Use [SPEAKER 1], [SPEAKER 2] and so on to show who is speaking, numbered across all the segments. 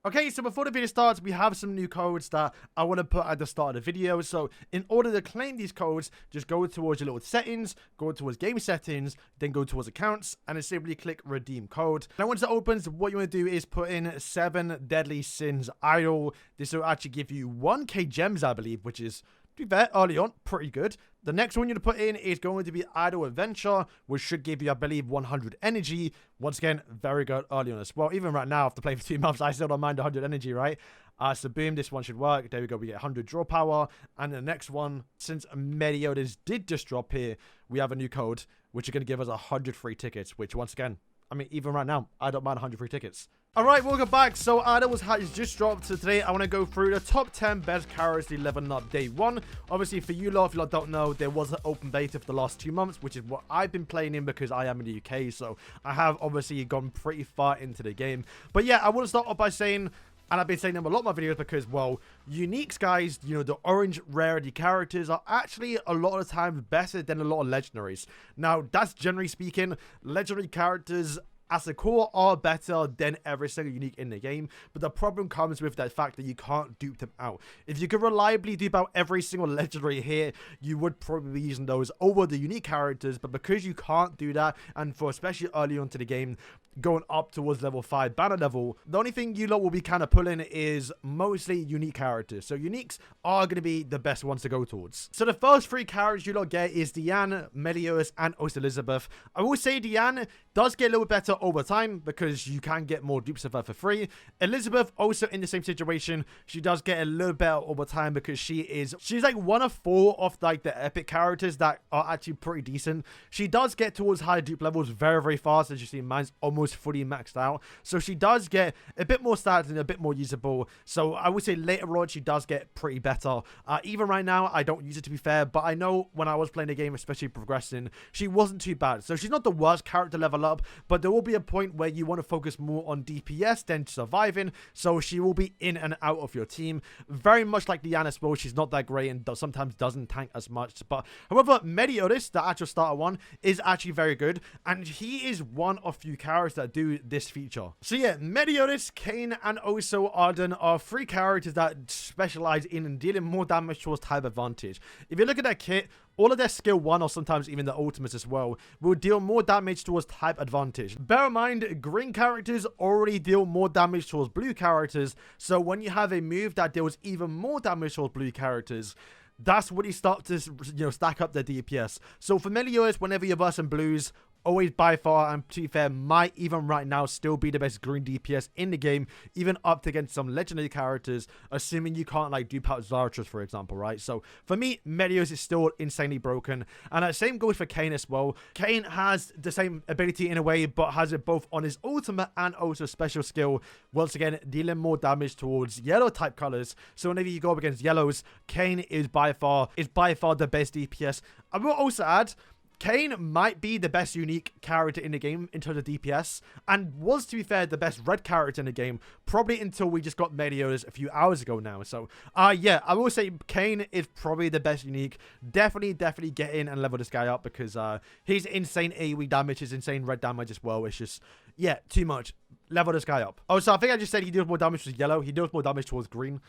[SPEAKER 1] Okay, so before the video starts, we have some new codes that I want to put at the start of the video. So in order to claim these codes, just go towards your little settings, go towards game settings, then go towards accounts, and then simply click redeem code. Now once it opens, what you want to do is put in 7 deadly sins idle. This will actually give you 1k gems, I believe, which is, to be fair, early on, pretty good. The next one you're going to put in is going to be Idle Adventure, which should give you, I believe, 100 energy. Once again, very good early on as well. Even right now, after playing for 2 months, I still don't mind 100 energy, right? So boom, this one should work. There we go, we get 100 draw power. And the next one, since Meliodas did just drop here, we have a new code, which is going to give us 100 free tickets, which once again, I mean, even right now, I don't mind 100 free tickets. Alright, welcome back. So Idle has just dropped. So today I want to go through the top 10 best characters 11 up day 1. Obviously for you lot, if you lot don't know, there was an open beta for the last 2 months, which is what I've been playing in because I am in the UK. So I have obviously gone pretty far into the game. But yeah, I want to start off by saying, and I've been saying them a lot of my videos because, well, uniques, guys, you know, the orange rarity characters are actually a lot of the time better than a lot of legendaries. Now, that's generally speaking, legendary characters as a core are better than every single unique in the game, but the problem comes with that fact that you can't dupe them out. If you could reliably dupe out every single legendary here, you would probably be using those over the unique characters, but because you can't do that, and for especially early on to the game, going up towards level 5 banner level, the only thing you lot will be kind of pulling is mostly unique characters. So uniques are going to be the best ones to go towards. So the first 3 characters you lot get is Diane, Meliodas, and also Elizabeth. I will say Diane does get a little better over time because you can get more dupes of her for free. Elizabeth also in the same situation. She does get a little better over time because she's like one of 4 of like the epic characters that are actually pretty decent. She does get towards higher dupe levels very, very fast. As you see, mine's almost fully maxed out, so she does get a bit more stats and a bit more usable. So I would say later on she does get pretty better. Even right now I don't use it, to be fair, but I know when I was playing the game, especially progressing, she wasn't too bad. So she's not the worst character level up, but there will be a point where you want to focus more on DPS than surviving, so she will be in and out of your team, very much like Diana as well. She's not that great and sometimes doesn't tank as much, but however, Meliodas, the actual starter one, is actually very good, and he is one of few characters that do this feature. So yeah, Meliodas, Kayn, and also Arden are 3 characters that specialize in dealing more damage towards type advantage. If you look at their kit, all of their skill 1 or sometimes even the ultimates as well will deal more damage towards type advantage. Bear in mind, green characters already deal more damage towards blue characters, so when you have a move that deals even more damage towards blue characters, that's when you start to, you know, stack up their DPS. So for Meliodas, whenever you're versing blues, always by far, and to be fair, might even right now still be the best green DPS in the game, even up against some legendary characters, assuming you can't like dupe out Zarathustra, for example, right? So for me, Meliodas is still insanely broken, and the same goes for Kayn as well. Kayn has the same ability in a way, but has it both on his ultimate and also special skill, once again dealing more damage towards yellow type colors. So whenever you go up against yellows, Kayn is by far the best DPS. I will also add, Kayn might be the best unique character in the game in terms of DPS, and was, to be fair, the best red character in the game, probably until we just got Meliodas a few hours ago now. So, yeah, I will say Kayn is probably the best unique. Definitely get in and level this guy up because he's insane AoE damage, his insane red damage as well. It's just, yeah, too much. Level this guy up. Oh, so I think I just said he deals more damage towards yellow. He deals more damage towards green,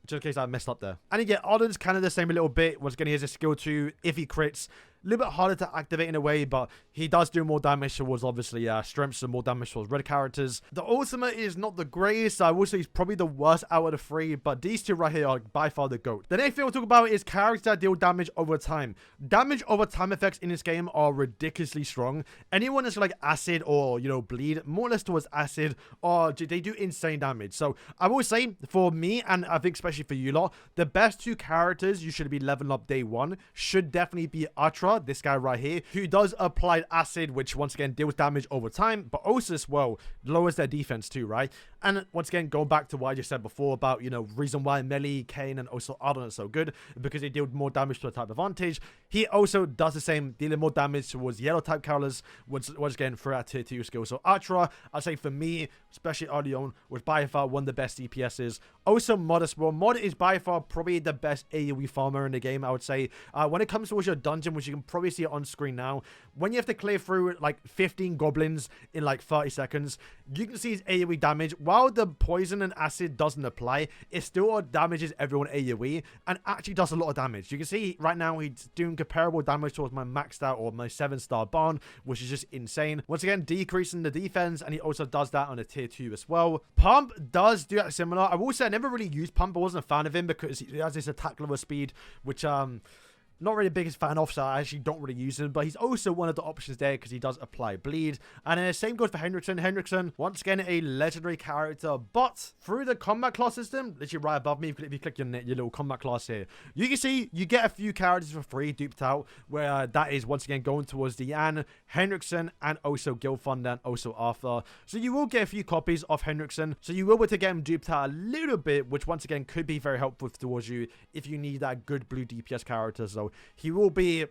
[SPEAKER 1] just in case I messed up there. And again, Arden's kind of the same a little bit. Once again, he has a skill 2 if he crits. A little bit harder to activate in a way, but he does do more damage towards, obviously, strengths and more damage towards red characters. The ultimate is not the greatest. I will say he's probably the worst out of the 3, but these 2 right here are by far the GOAT. The next thing we'll talk about is characters that deal damage over time. Damage over time effects in this game are ridiculously strong. Anyone that's like acid or, you know, bleed, more or less towards acid, or they do insane damage. So I will say, for me, and I think especially for you lot, the best 2 characters you should be leveling up day 1 should definitely be Atra, this guy right here, who does apply acid, which once again deals damage over time, but also as well lowers their defense too, right? And once again, going back to what I just said before about, you know, reason why Melee, Kayn, and also Arden are so good, because they deal more damage to a type advantage. He also does the same, dealing more damage towards yellow type colors, once again throughout tier 2 skills. So Atra, I'd say for me, especially early on, was by far one of the best DPSs Also, Mod as well. Mod is by far probably the best AoE farmer in the game, I would say. When it comes towards your dungeon, which you can probably see on screen now, when you have to clear through like 15 goblins in like 30 seconds, you can see his AoE damage. While the poison and acid doesn't apply, it still damages everyone AoE and actually does a lot of damage. You can see right now he's doing comparable damage towards my maxed out or my 7-star Barn, which is just insane. Once again, decreasing the defense, and he also does that on a tier 2 as well. Pump does do that similar. I will say I never really used Pump. I wasn't a fan of him because he has this attack level speed, which not really the biggest fan of, so I actually don't really use him. But he's also one of the options there because he does apply bleed. And same goes for Hendrickson. Hendrickson, once again, a legendary character, but through the combat class system, literally right above me, if you click your little combat class here, you can see you get a few characters for free duped out, where that is once again going towards Deanne, Hendrickson, and also Gilfund, and also Arthur. So you will get a few copies of Hendrickson, so you will be able to get him duped out a little bit, which once again could be very helpful towards you if you need that good blue DPS character. So he will be,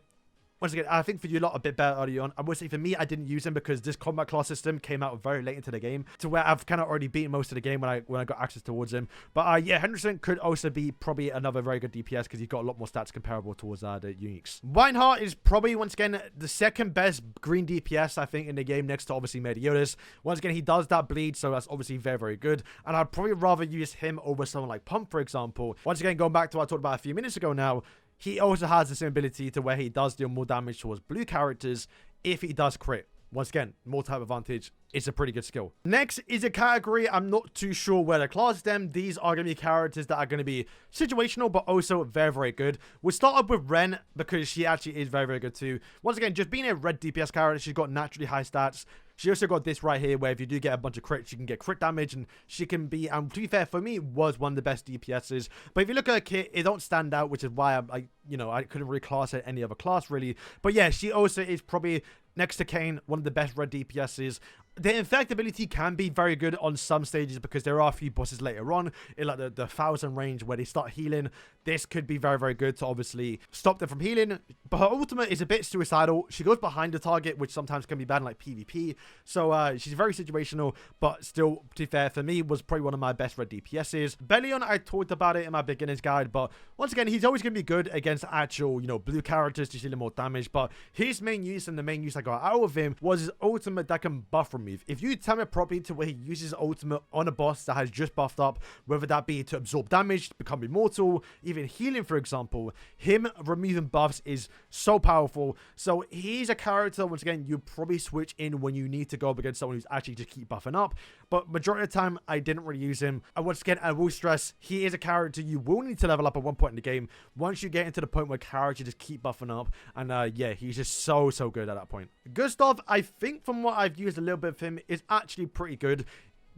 [SPEAKER 1] once again, I think for you a lot a bit better early on. I would say for me, I didn't use him because this combat class system came out very late into the game, to where I've kind of already beaten most of the game when I got access towards him. But yeah, Henderson could also be probably another very good DPS because he's got a lot more stats comparable towards the uniques. Reinhardt is probably, once again, the second best green DPS, I think, in the game, next to obviously Meliodas. Once again, he does that bleed, so that's obviously very, very good. And I'd probably rather use him over someone like Pump, for example. Once again, going back to what I talked about a few minutes ago now, he also has the same ability to where he does deal more damage towards blue characters if he does crit. Once again, more type advantage. It's a pretty good skill. Next is a category I'm not too sure where to class them. These are going to be characters that are going to be situational, but also very, very good. We'll start up with Ren because she actually is very, very good too. Once again, just being a red DPS character, she's got naturally high stats. She also got this right here where if you do get a bunch of crits, you can get crit damage, and she can be, to be fair, for me, was one of the best DPSs. But if you look at her kit, it don't stand out, which is why I couldn't really class her any other class really. But yeah, she also is probably, next to Kane, one of the best red DPSs. The infectability can be very good on some stages because there are a few bosses later on in like the 1000 range where they start healing. This could be very, very good to obviously stop them from healing. But her ultimate is a bit suicidal. She goes behind the target, which sometimes can be bad in like PvP. So she's very situational, but still, to be fair, for me, was probably one of my best red DPSs. Bellion, I talked about it in my beginner's guide, but once again, he's always going to be good against actual, blue characters to deal more damage. But his main use and the main use I got out of him was his ultimate that can buff remove. If you time it properly to where he uses his ultimate on a boss that has just buffed up, whether that be to absorb damage, to become immortal, even healing, for example, him removing buffs is so powerful. So he's a character, once again, you probably switch in when you need to go up against someone who's actually just keep buffing up. But majority of the time, I didn't really use him. And once again, I will stress, he is a character you will need to level up at one point in the game. Once you get into the point where characters just keep buffing up. And yeah, he's just so good at that point. Gustav, I think from what I've used a little bit of him, is actually pretty good.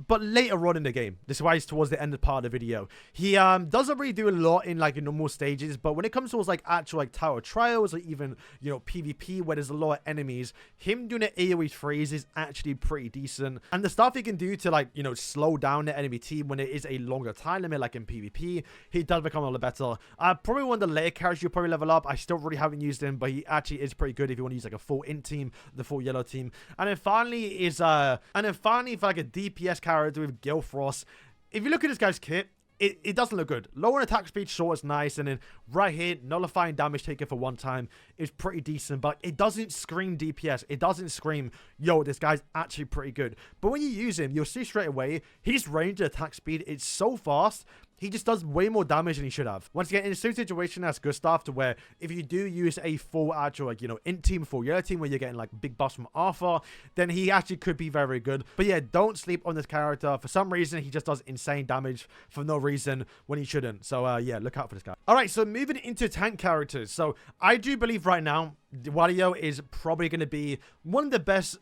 [SPEAKER 1] But later on in the game, this is why he's towards the end of part of the video. He doesn't really do a lot in like normal stages, but when it comes towards like actual like tower trials or even PvP where there's a lot of enemies, him doing an AoE freeze is actually pretty decent. And the stuff he can do to like slow down the enemy team when it is a longer time limit, like in PvP, he does become a lot better. Probably one of the later characters you probably level up. I still really haven't used him, but he actually is pretty good if you want to use like a full int team, the full yellow team. And then finally for like a DPS character with Gil Frost. If you look at this guy's kit, it doesn't look good. Lower attack speed, sure, is nice. And then right here, nullifying damage taken for one time is pretty decent. But it doesn't scream DPS. It doesn't scream, yo, this guy's actually pretty good. But when you use him, you'll see straight away, his range and attack speed is so fast. He just does way more damage than he should have. Once again, in the same situation as Gustav, to where if you do use a full actual, int team, full yellow team, where you're getting like big buffs from Arthur, then he actually could be very, very good. But yeah, don't sleep on this character. For some reason, he just does insane damage for no reason when he shouldn't. So yeah, look out for this guy. All right, so moving into tank characters. So I do believe right now, Wario is probably going to be one of the best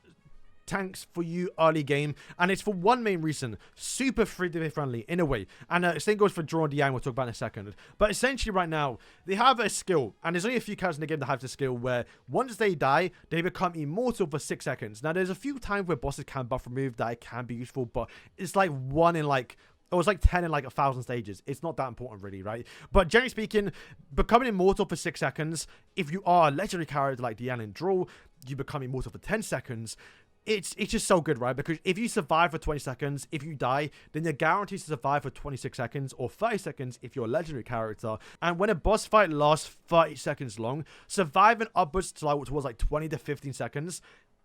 [SPEAKER 1] tanks for you early game, and it's for one main reason: super free-to-play friendly in a way. And same goes for Draw and Diane, we'll talk about in a second. But essentially right now they have a skill, and there's only a few characters in the game that have the skill where once they die they become immortal for 6 seconds. Now there's a few times where bosses can buff remove that it can be useful, but it's like 1 in like, it was like 10 in like 1,000 stages. It's not that important really, right? But generally speaking, becoming immortal for 6 seconds, if you are a legendary character like Diane and Draw, you become immortal for 10 seconds. it's just so good, right? Because if you survive for 20 seconds, if you die, then you're guaranteed to survive for 26 seconds or 30 seconds if you're a legendary character. And when a boss fight lasts 30 seconds long, surviving upwards towards like 20 to 15 seconds,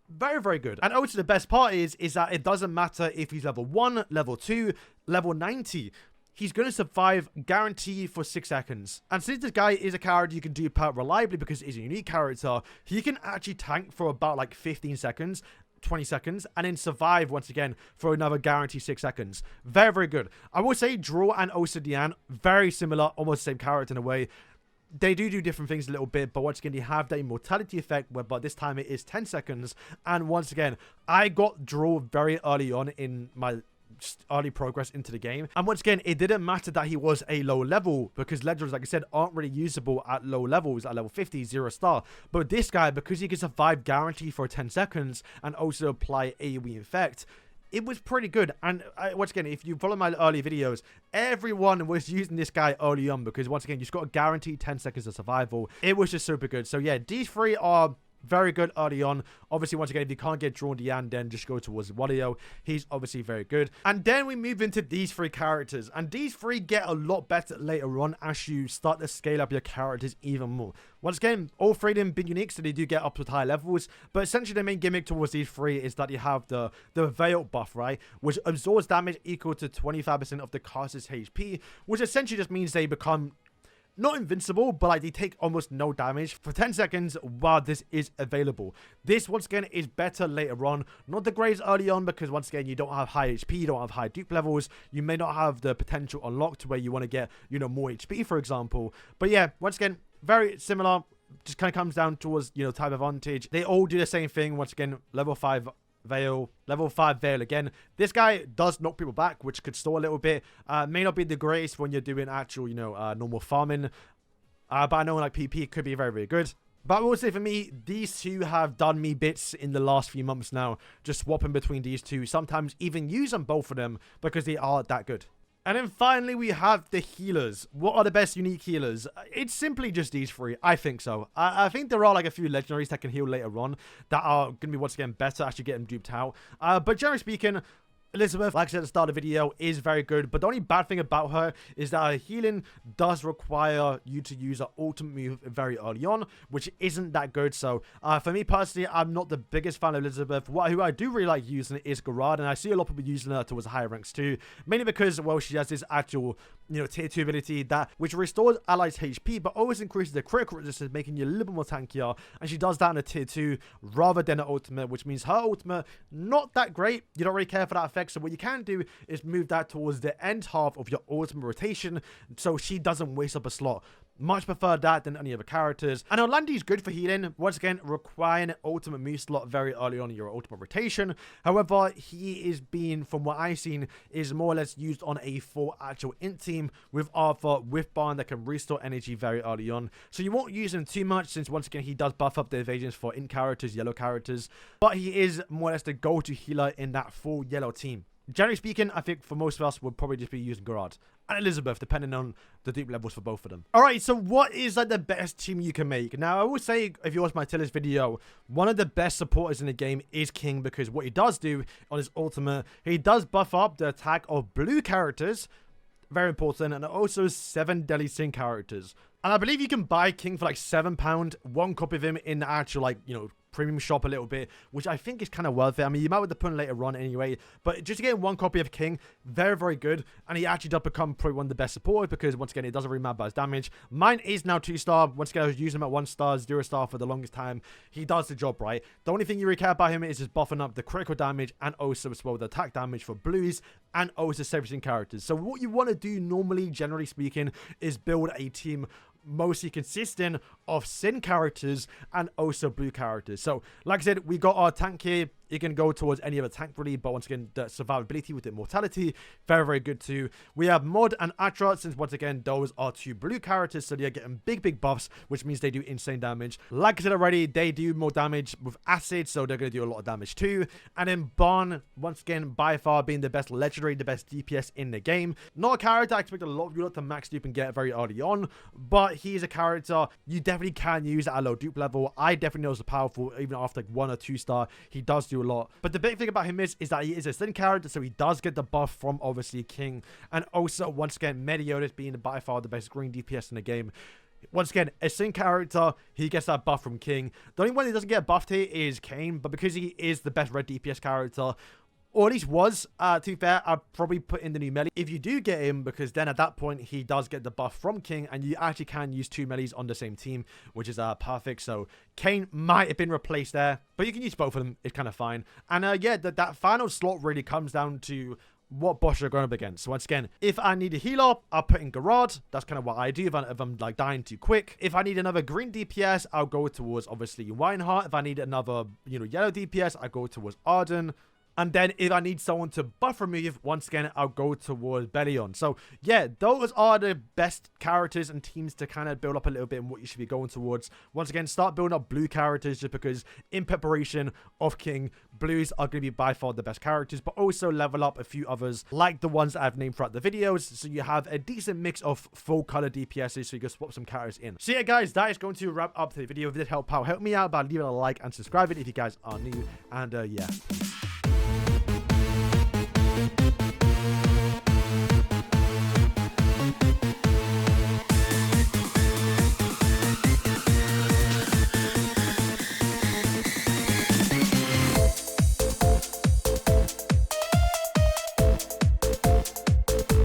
[SPEAKER 1] very, very good. And also the best part is that it doesn't matter if he's level 1, level 2, level 90. He's going to survive guaranteed for 6 seconds. And since this guy is a character you can dupe out reliably because he's a unique character, he can actually tank for about like 15 seconds, 20 seconds, and then survive once again for another guaranteed 6 seconds. Very, very good. I will say Draw and also Diane, very similar, almost the same character in a way. They do different things a little bit, but once again, you have the immortality effect, but this time it is 10 seconds. And once again, I got Draw very early on in my early progress into the game, and once again, it didn't matter that he was a low level because legendaries, like I said, aren't really usable at low levels, at level 50, 0 star. But this guy, because he can survive guaranteed for 10 seconds and also apply AoE effect, it was pretty good. And once again, if you follow my early videos, everyone was using this guy early on because once again, you've got a guaranteed 10 seconds of survival. It was just super good. So yeah, these three are very good early on. Obviously, once again, if you can't get Drawn Diane, then just go towards Wario. He's obviously very good. And then we move into these three characters. And these three get a lot better later on as you start to scale up your characters even more. Once again, all three of them being unique, so they do get up to high levels. But essentially, the main gimmick towards these three is that you have the Veil buff, right? Which absorbs damage equal to 25% of the caster's HP. Which essentially just means they become not invincible, but like they take almost no damage for 10 seconds while this is available. This, once again, is better later on. Not the greatest early on because, once again, you don't have high HP, you don't have high dupe levels. You may not have the potential unlocked where you want to get, you know, more HP, for example. But yeah, once again, very similar. Just kind of comes down towards, you know, type advantage. They all do the same thing. Once again, level 5 Veil, level 5 Veil again. This guy does knock people back, which could stall a little bit. May not be the greatest when you're doing actual, you know, normal farming. But I know like PP could be very, very good. But I will say for me, these two have done me bits in the last few months now. Just swapping between these two. Sometimes even using both of them because they are that good. And then finally, we have the healers. What are the best unique healers? It's simply just these three. I think so. I think there are like a few legendaries that can heal later on that are going to be once again better as you get them duped out. But generally speaking, Elizabeth, like I said at the start of the video, is very good. But the only bad thing about her is that her healing does require you to use her ultimate move very early on, which isn't that good. So for me personally, I'm not the biggest fan of Elizabeth. Who I do really like using is Garad, and I see a lot of people using her towards higher ranks too. Mainly because, well, she has this actual, you know, tier 2 ability which restores allies HP, but always increases the critical resistance, making you a little bit more tankier. And she does that in a tier 2 rather than her ultimate, which means her ultimate, not that great. You don't really care for that effect. So what you can do is move that towards the end half of your ultimate rotation so she doesn't waste up a slot. Much prefer that than any other characters. And Orlandi is good for healing, once again requiring an ultimate move slot very early on in your ultimate rotation. However, he is being, from what I've seen, is more or less used on a full actual int team with Arthur, with Barn that can restore energy very early on. So you won't use him too much since, once again, he does buff up the evasions for int characters, yellow characters. But he is more or less the go-to healer in that full yellow team. Generally speaking, I think for most of us, we'll probably just be using Garad and Elizabeth, depending on the deep levels for both of them. Alright, so what is like the best team you can make? Now, I will say, if you watch my tier list video, one of the best supporters in the game is King, because what he does do on his ultimate, he does buff up the attack of blue characters, very important, and also 7 deadly sin characters. And I believe you can buy King for like £7, one copy of him in the actual, like, you know, premium shop a little bit, which I think is kind of worth it. I mean, you might with the pun later on anyway, but just to get one copy of King, very, very good. And he actually does become probably one of the best supporters because, once again, it doesn't really matter about his damage. Mine is now 2-star. Once again, I was using him at 1-star, 0-star for the longest time. He does the job, right? The only thing you really care about him is just buffing up the critical damage and also as well the attack damage for blues and also 17 characters. So what you want to do normally, generally speaking, is build a team mostly consistent of sin characters and also blue characters. So like I said, we got our tank here. You can go towards any other tank really, but once again, the survivability with immortality, very, very good too. We have Mod and Atra, since once again, those are 2 blue characters, so they're getting big buffs, which means they do insane damage. Like I said already, they do more damage with acid, so they're going to do a lot of damage too. And then Barn, once again, by far being the best legendary, the best DPS in the game. Not a character I expect a lot of you to max dupe and get very early on, but he's a character you definitely can use at a low dupe level. I definitely know he's powerful, even after like 1 or 2-star. He does do do a lot. But the big thing about him is that he is a Sin character, so he does get the buff from obviously King. And also, once again, Meliodas being by far the best green DPS in the game. Once again, a Sin character, he gets that buff from King. The only one he doesn't get buffed here is Kayn, but because he is the best red DPS character, or at least was, to be fair, I'd probably put in the new melee if you do get him, because then at that point, he does get the buff from King, and you actually can use 2 melees on the same team, which is perfect. So Kayn might have been replaced there, but you can use both of them. It's kind of fine. And yeah, that final slot really comes down to what boss you're going up against. So once again, if I need a healer, I'll put in Garrod. That's kind of what I do if I'm like dying too quick. If I need another green DPS, I'll go towards obviously Reinhardt. If I need another, yellow DPS, I go towards Arden. And then if I need someone to buff remove, once again, I'll go towards Bellion. So yeah, those are the best characters and teams to kind of build up a little bit and what you should be going towards. Once again, start building up blue characters just because in preparation of King, blues are going to be by far the best characters, but also level up a few others like the ones that I've named throughout the videos. So you have a decent mix of full color DPSs so you can swap some characters in. So yeah, guys, that is going to wrap up the video. If it did help out, help me out by leaving a like and subscribing if you guys are new. And yeah.